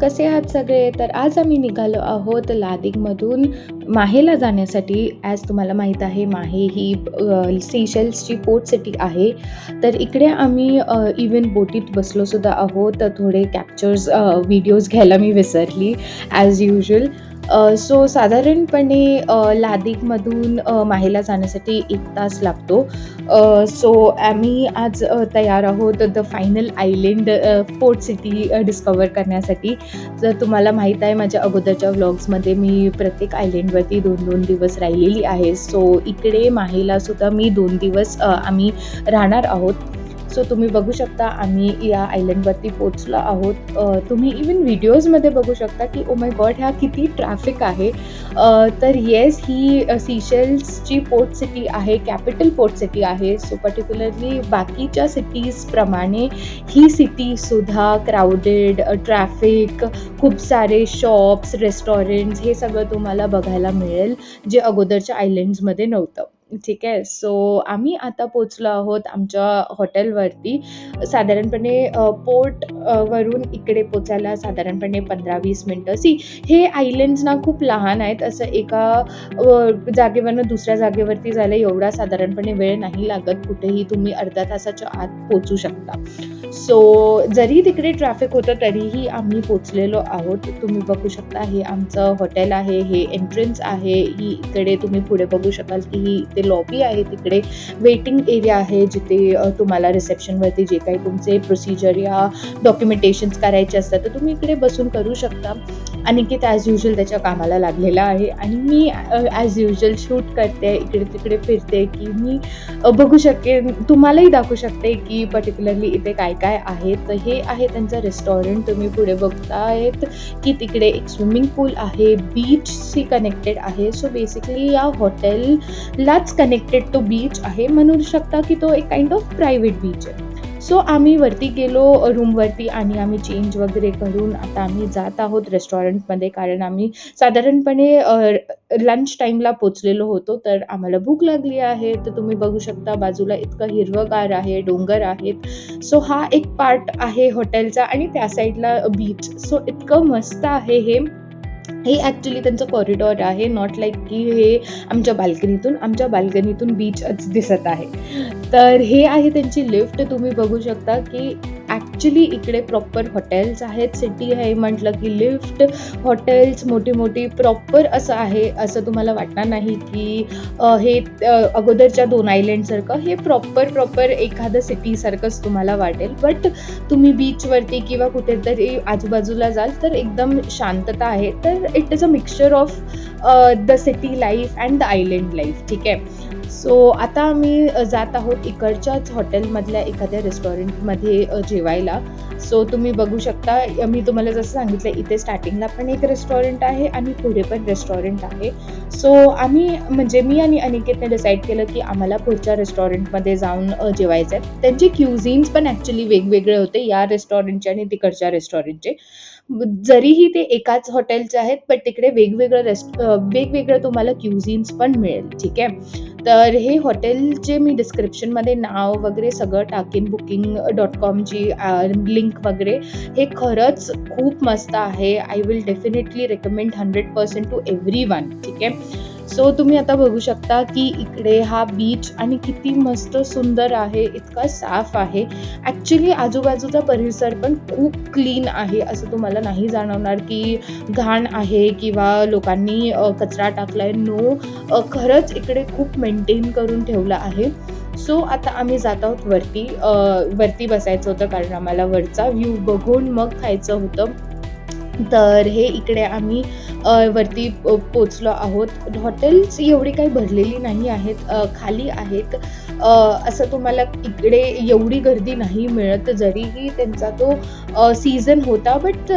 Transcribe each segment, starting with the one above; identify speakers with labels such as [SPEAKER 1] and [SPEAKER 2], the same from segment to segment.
[SPEAKER 1] कसे आहात सगळे? तर आज आम्ही निघालो आहोत लादिगमधून माहेला जाण्यासाठी. ॲज तुम्हाला माहीत आहे माहे ही सेशल्सची पोर्ट सिटी आहे. तर इकडे आम्ही इव्हन बोटीत बसलोसुद्धा आहोत. तर थोडे कॅप्चर्स व्हिडिओज घ्यायला मी विसरली ॲज युजुअल. सो साधारणपणे लादिगमधून माहेला जाण्यासाठी 1 तास लागतो. सो आम्ही आज तयार आहोत the final island port city discover करण्यासाठी. जर तुम्हाला माहीत आहे माझ्या अगोदरच्या व्लॉग्समध्ये मी प्रत्येक आयलंडवरती 2-2 दिवस राहिलेली आहे. सो इकडे माहेलासुद्धा मी 2 दिवस आम्ही राहणार आहोत. सो तुम्ही बघू शकता आम्ही या आयलंडवरती पोहोचलो आहोत. तुम्ही इवन व्हिडिओजमध्ये बघू शकता की ओ माय गॉड ह्या किती ट्रॅफिक आहे. तर येस ही सीशेल्सची पोर्ट सिटी आहे, कॅपिटल पोर्ट सिटी आहे. सो पर्टिक्युलरली बाकीच्या सिटीजप्रमाणे ही सिटीसुद्धा क्राऊडेड, ट्रॅफिक, खूप सारे शॉप्स, रेस्टॉरंट्स हे सगळं तुम्हाला बघायला मिळेल, जे अगोदरच्या आयलंड्समध्ये नव्हतं. ठीक आहे. सो आम्ही आता पोहोचलो आहोत आमच्या हॉटेलवरती. साधारणपणे पोर्ट वरून इकडे पोचायला साधारणपणे 15-20 मिनिटं. हे आयलंड्स ना खूप लहान आहेत. असं एका जागेवरनं दुसऱ्या जागेवरती जायला एवढा साधारणपणे वेळ नाही लागत. कुठेही तुम्ही अर्ध्या तासाच्या आत पोहोचू शकता. सो जरी तिकडे ट्रॅफिक होतं तरीही आम्ही पोहोचलेलो आहोत. तुम्ही बघू शकता हे आमचं हॉटेल आहे, हे एंट्रन्स आहे. ही इकडे तुम्ही पुढे बघू शकाल की ही इथे लॉबी आहे. तिकडे वेटिंग एरिया आहे जिथे तुम्हाला रिसेप्शनवरती जे काही तुमचे प्रोसिजर या डॉक्युमेंटेशन्स करायचे असतात तर तुम्ही इकडे बसून करू शकता. अनिकेत ॲज युजुअल त्याच्या कामाला लागलेला आहे आणि मी ॲज युजुअल शूट करते, इकडे तिकडे फिरते की मी बघू शकेन, तुम्हालाही दाखवू शकते की पर्टिक्युलरली इथे काय काय आहे. तर हे आहे त्यांचं रेस्टॉरंट. तुम्ही पुढे बघतायत की तिकडे एक स्विमिंग पूल आहे, बीचशी कनेक्टेड आहे. सो बेसिकली या हॉटेललाच कनेक्टेड तो बीच आहे. म्हणू शकता की तो एक काइंड ऑफ प्रायव्हेट बीच आहे. सो आम्ही वरती गेलो रूमवरती आणि आम्ही चेंज वगैरे करून आता आम्ही जात आहोत रेस्टॉरंटमध्ये, कारण आम्ही साधारणपणे लंच टाईमला पोचलेलो होतो. तर आम्हाला भूक लागली आहे. तर तुम्ही बघू शकता बाजूला इतकं हिरवंगार आहे, डोंगर आहेत. सो हा एक पार्ट आहे हॉटेलचा आणि त्या साईडला बीच. सो इतकं मस्त आहे हे ॲक्च्युली त्यांचं कॉरिडॉर आहे. नॉट लाईक की हे आमच्या बाल्कनीतून बीचच दिसत आहे. तर हे आहे त्यांची लिफ्ट. तुम्ही बघू शकता की ॲक्च्युली इकडे प्रॉपर हॉटेल्स आहेत. सिटी आहे म्हटलं की लिफ्ट, हॉटेल्स मोठी प्रॉपर असं आहे. असं तुम्हाला वाटणार नाही की हे अगोदरच्या 2 आयलंडसारखं. हे प्रॉपर एखादं सिटीसारखंच तुम्हाला वाटेल. बट तुम्ही बीचवरती किंवा कुठेतरी आजूबाजूला जाल तर एकदम शांतता आहे. तर it is a mixture of the city life and the island life. ठीक आहे. सो आता आम्ही जात आहोत इकडच्याच हॉटेलमधल्या एखाद्या रेस्टॉरंटमध्ये जेवायला. सो तुम्ही बघू शकता मी तुम्हाला जसं सांगितलं इथे स्टार्टिंगला पण एक रेस्टॉरंट आहे आणि पुढे पण रेस्टॉरंट आहे. सो आम्ही म्हणजे मी आणि अनिकेतने डिसाईड केलं की आम्हाला पुढच्या रेस्टॉरंटमध्ये जाऊन जेवायचं आहे. त्यांचे क्युझिन्स पण ॲक्च्युली वेगवेगळे होते या रेस्टॉरंटचे आणि तिकडच्या रेस्टॉरंटचे. जरीही ते एकाच हॉटेलचे आहेत पण तिकडे वेगवेगळं तुम्हाला क्युझिन्स पण मिळेल. ठीक आहे. तर हे हॉटेलचे मी डिस्क्रिप्शनमध्ये नाव वगैरे सगळं टाकेन, booking.comची लिंक वगैरे. हे खरंच खूप मस्त आहे. I will definitely recommend 100% to everyone. ठीक आहे. सो तुम्ही आता बघू शकता की इकडे हा बीच आणि किती मस्त सुंदर आहे, इतका साफ आहे. ॲक्च्युली आजूबाजूचा परिसर पण खूप क्लीन आहे. असं तुम्हाला नाही जाणवणार की घाण आहे किंवा लोकांनी कचरा टाकलाय. नो, खरंच इकडे खूप मेंटेन करून ठेवलं आहे. सो आता आम्ही जात आहोत वरती बसायचं होतं कारण आम्हाला वरचा व्ह्यू बघून मग खायचं होतं. तर हे इकडे आम्ही वरती पोचलो आहोत. हॉटेल्स एवढी काही भरलेली नाही आहेत, खाली आहेत. असं तुम्हाला इकडे एवढी गर्दी नाही मिळत, जरीही त्यांचा तो सीझन होता. बट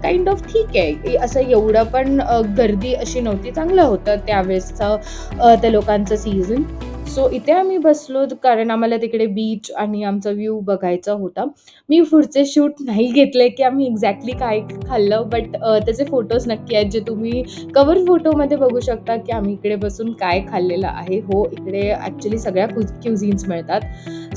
[SPEAKER 1] काइंड ऑफ ठीक आहे. असं एवढं पण गर्दी अशी नव्हती. चांगलं होतं त्यावेळेसचं त्या लोकांचं सीझन. सो इथे आम्ही बसलो कारण आम्हाला तिकडे बीच आणि आमचा व्ह्यू बघायचा होता. मी पुढचे शूट नाही घेतले, की आम्ही एक्झॅक्टली काय खाल्लं, बट त्याचे फोटोज नक्की आहेत, जे तुम्ही कव्हर फोटोमध्ये बघू शकता, की आम्ही इकडे बसून काय खाल्लेलं आहे. हो, इकडे ॲक्चुअली सगळ्या क्युझिन्स मिळतात.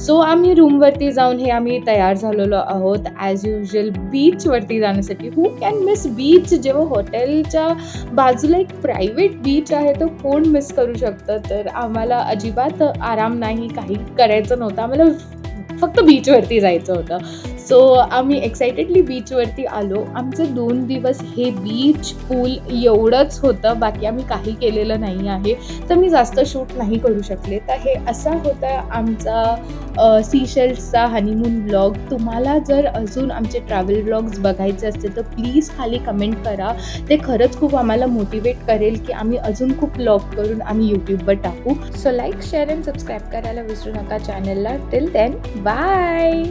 [SPEAKER 1] सो आम्ही रूमवरती जाऊन हे आम्ही तयार झालेलो आहोत ॲज युजुअल बीचवरती जाण्यासाठी. Who can miss beach? जेव्हा हॉटेलच्या बाजूला एक प्रायव्हेट बीच आहे, तो कोण मिस करू शकतं? तर आम्हाला अजिबात आराम नाही, काही करायचं नव्हतं. आम्हाला फक्त बीचवरती जायचं होतं. सो आम्ही एक्साइटेडली बीचवरती आलो. आमचे 2 दिवस हे बीच, पूल एवढंच होतं. बाकी आम्ही काही केलेलं नाही आहे. तर मी जास्त शूट नाही करू शकले. तर हे असा होता आमचा सीशेल्सचा हनीमून व्लॉग. तुम्हाला जर अजून आमचे ट्रॅव्हल व्लॉग्स बघायचे असतील, तर प्लीज खाली कमेंट करा. ते खरंच खूप आम्हाला मोटिवेट करेल, की आम्ही अजून खूप व्लॉग करून आम्ही YouTubeवर टाकू. So like, share and subscribe करायला विसरू नका चॅनलला. Till then, bye.